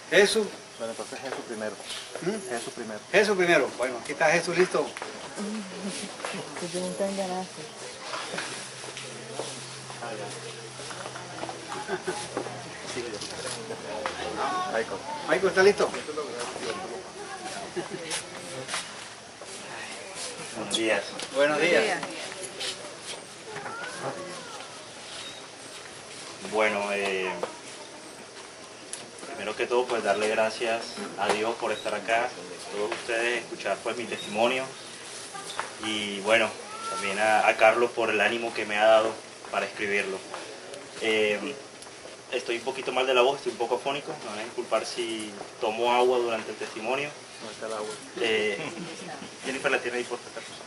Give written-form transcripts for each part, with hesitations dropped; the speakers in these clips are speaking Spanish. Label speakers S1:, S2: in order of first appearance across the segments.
S1: Jesús.
S2: Bueno, entonces Jesús primero. Jesús primero.
S1: Jesús primero. Bueno, aquí está Jesús listo. Michael, ¿está listo?
S2: Buenos días.
S1: Buenos días.
S2: Bueno, primero que todo, pues darle gracias a Dios por estar acá, a todos ustedes, escuchar pues mi testimonio y bueno, también a Carlos por el ánimo que me ha dado para escribirlo. Estoy un poquito mal de la voz, estoy un poco afónico, me van a disculpar si tomo agua durante el testimonio. ¿Dónde está el agua? Jennifer la tiene ahí por esta cosa.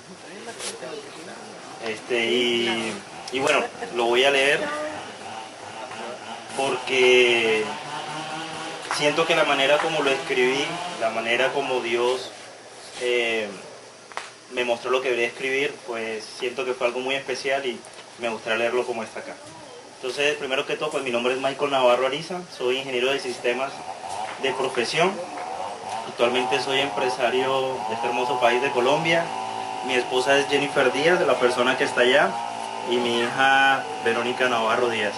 S2: Y bueno, lo voy a leer porque siento que la manera como lo escribí, la manera como Dios me mostró lo que debería escribir, pues siento que fue algo muy especial y me gustaría leerlo como está acá. Entonces, primero que todo, pues mi nombre es Michael Navarro Ariza, soy ingeniero de sistemas de profesión. Actualmente soy empresario de este hermoso país de Colombia. Mi esposa es Jennifer Díaz, de la persona que está allá, y mi hija Verónica Navarro Díaz.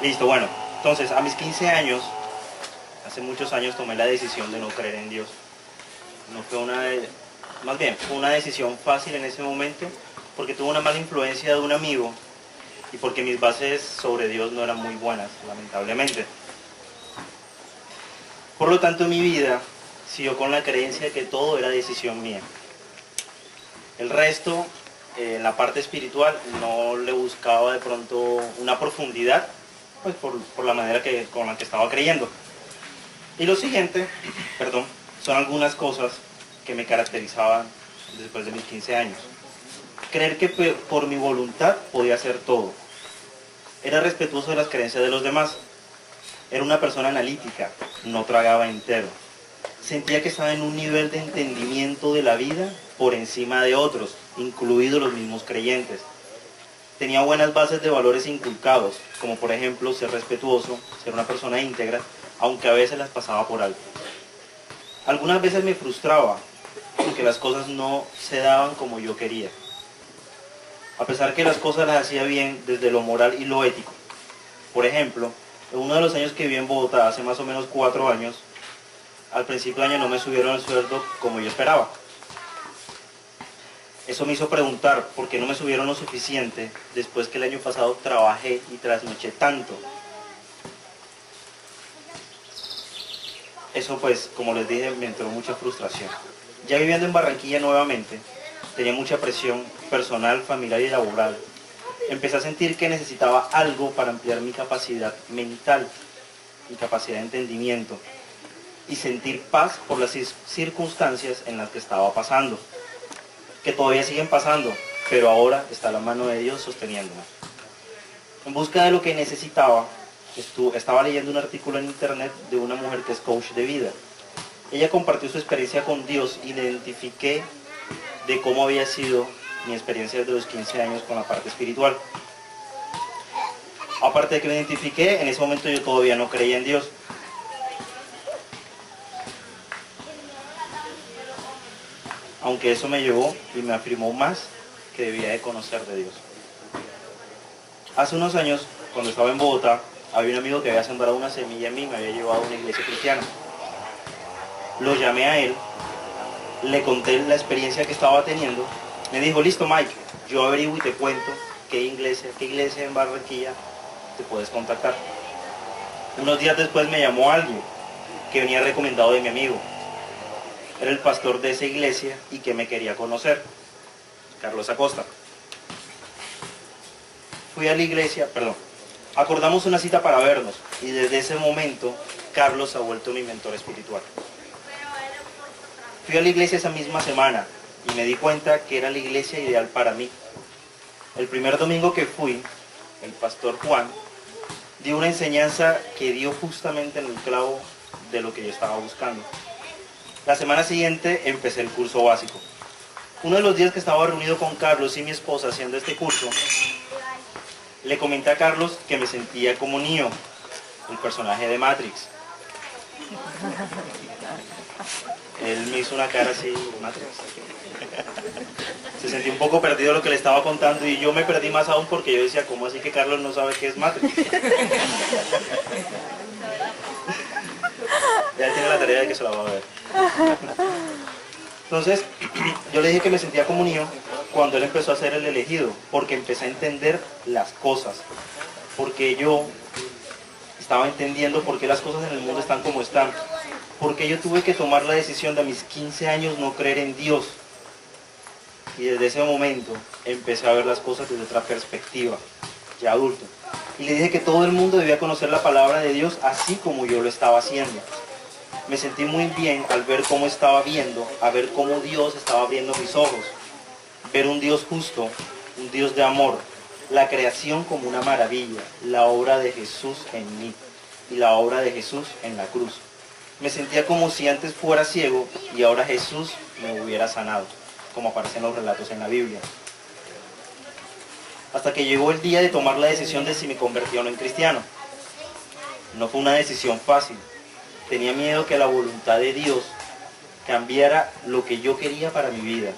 S2: Listo, bueno, entonces a mis 15 años, hace muchos años tomé la decisión de no creer en Dios. No fue más bien, fue una decisión fácil en ese momento, porque tuve una mala influencia de un amigo y porque mis bases sobre Dios no eran muy buenas, lamentablemente. Por lo tanto, mi vida siguió con la creencia de que todo era decisión mía. El resto, en la parte espiritual, no le buscaba de pronto una profundidad, pues por la manera con la que estaba creyendo. Y lo siguiente, son algunas cosas que me caracterizaban después de mis 15 años. Creer que por mi voluntad podía hacer todo. Era respetuoso de las creencias de los demás. Era una persona analítica, no tragaba entero. Sentía que estaba en un nivel de entendimiento de la vida por encima de otros, incluidos los mismos creyentes. Tenía buenas bases de valores inculcados, como por ejemplo ser respetuoso, ser una persona íntegra, aunque a veces las pasaba por alto. Algunas veces me frustraba porque las cosas no se daban como yo quería. A pesar que las cosas las hacía bien desde lo moral y lo ético. Por ejemplo, en uno de los años que viví en Bogotá, hace más o menos 4 años, al principio del año no me subieron el sueldo como yo esperaba. Eso me hizo preguntar por qué no me subieron lo suficiente después que el año pasado trabajé y trasnoché tanto. Eso pues, como les dije, me entró mucha frustración. Ya viviendo en Barranquilla nuevamente, tenía mucha presión personal, familiar y laboral. Empecé a sentir que necesitaba algo para ampliar mi capacidad mental, mi capacidad de entendimiento y sentir paz por las circunstancias en las que estaba pasando, que todavía siguen pasando, pero ahora está la mano de Dios sosteniéndome. En busca de lo que necesitaba, estaba leyendo un artículo en internet de una mujer que es coach de vida. Ella compartió su experiencia con Dios y identifiqué de cómo había sido mi experiencia desde los 15 años con la parte espiritual. Aparte de que lo identifiqué, en ese momento yo todavía no creía en Dios. Aunque eso me llevó y me afirmó más que debía de conocer de Dios. Hace unos años, cuando estaba en Bogotá, había un amigo que había sembrado una semilla en mí y me había llevado a una iglesia cristiana. Lo llamé a él, le conté la experiencia que estaba teniendo. Me dijo, listo Mike, yo averiguo y te cuento qué iglesia en Barranquilla te puedes contactar. Unos días después me llamó alguien que venía recomendado de mi amigo. Era el pastor de esa iglesia y que me quería conocer, Carlos Acosta. Fui a la iglesia, acordamos una cita para vernos y desde ese momento Carlos se ha vuelto mi mentor espiritual. Fui a la iglesia esa misma semana y me di cuenta que era la iglesia ideal para mí. El primer domingo que fui, el pastor Juan dio una enseñanza que dio justamente en el clavo de lo que yo estaba buscando. La semana siguiente empecé el curso básico. Uno de los días que estaba reunido con Carlos y mi esposa haciendo este curso, le comenté a Carlos que me sentía como Neo, el personaje de Matrix. Él me hizo una cara así, Matrix. Se sentía un poco perdido lo que le estaba contando y yo me perdí más aún porque yo decía, ¿cómo así que Carlos no sabe qué es Matrix? Ya él tiene la tarea de que se la va a ver. Entonces, yo le dije que me sentía como niño cuando él empezó a ser el elegido, porque empecé a entender las cosas, porque yo estaba entendiendo por qué las cosas en el mundo están como están, porque yo tuve que tomar la decisión de a mis 15 años no creer en Dios, y desde ese momento empecé a ver las cosas desde otra perspectiva, ya adulto, y le dije que todo el mundo debía conocer la palabra de Dios así como yo lo estaba haciendo. Me sentí muy bien al ver cómo estaba viendo, a ver cómo Dios estaba abriendo mis ojos, ver un Dios justo, un Dios de amor, la creación como una maravilla, la obra de Jesús en mí y la obra de Jesús en la cruz. Me sentía como si antes fuera ciego y ahora Jesús me hubiera sanado, como aparecen los relatos en la Biblia. Hasta que llegó el día de tomar la decisión de si me convertía o no en cristiano. No fue una decisión fácil. Tenía miedo que la voluntad de Dios cambiara lo que yo quería para mi vida.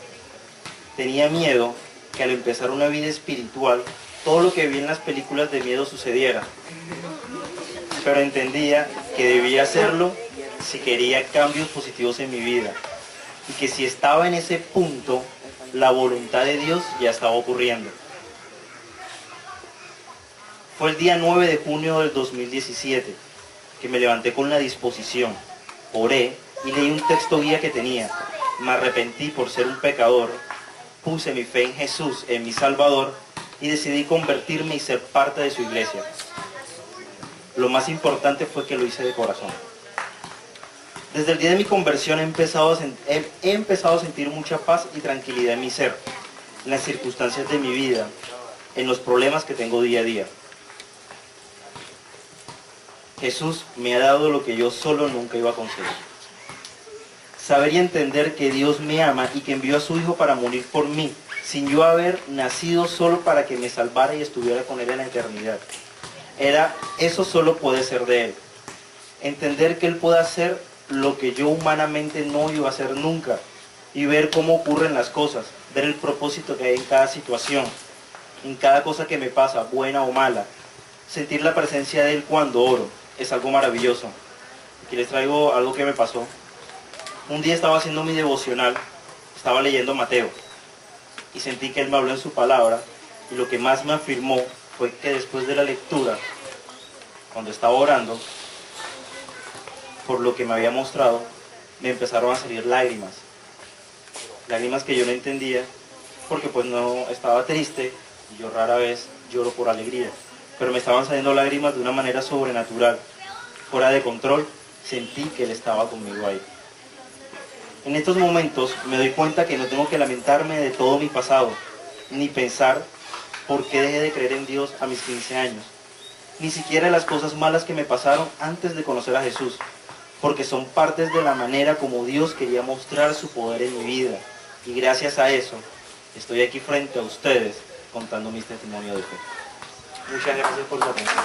S2: Tenía miedo que al empezar una vida espiritual, todo lo que vi en las películas de miedo sucediera. Pero entendía que debía hacerlo si quería cambios positivos en mi vida. Y que si estaba en ese punto, la voluntad de Dios ya estaba ocurriendo. Fue el día 9 de junio del 2017. Que me levanté con la disposición, oré y leí un texto guía que tenía. Me arrepentí por ser un pecador, puse mi fe en Jesús, en mi Salvador, y decidí convertirme y ser parte de su iglesia. Lo más importante fue que lo hice de corazón. Desde el día de mi conversión he empezado a sentir mucha paz y tranquilidad en mi ser, en las circunstancias de mi vida, en los problemas que tengo día a día. Jesús me ha dado lo que yo solo nunca iba a conseguir. Saber y entender que Dios me ama y que envió a su Hijo para morir por mí, sin yo haber nacido solo para que me salvara y estuviera con Él en la eternidad. Eso solo puede ser de Él. Entender que Él puede hacer lo que yo humanamente no iba a hacer nunca y ver cómo ocurren las cosas, ver el propósito que hay en cada situación, en cada cosa que me pasa, buena o mala. Sentir la presencia de Él cuando oro. Es algo maravilloso. Aquí les traigo algo que me pasó. Un día estaba haciendo mi devocional, estaba leyendo Mateo y sentí que Él me habló en su palabra y lo que más me afirmó fue que después de la lectura, cuando estaba orando, por lo que me había mostrado, me empezaron a salir lágrimas. Lágrimas que yo no entendía porque pues no estaba triste y yo rara vez lloro por alegría. Pero me estaban saliendo lágrimas de una manera sobrenatural, fuera de control. Sentí que Él estaba conmigo ahí. En estos momentos me doy cuenta que no tengo que lamentarme de todo mi pasado, ni pensar por qué dejé de creer en Dios a mis 15 años, ni siquiera de las cosas malas que me pasaron antes de conocer a Jesús, porque son partes de la manera como Dios quería mostrar su poder en mi vida, y gracias a eso estoy aquí frente a ustedes contando mi testimonio de fe. Muchas gracias por su atención.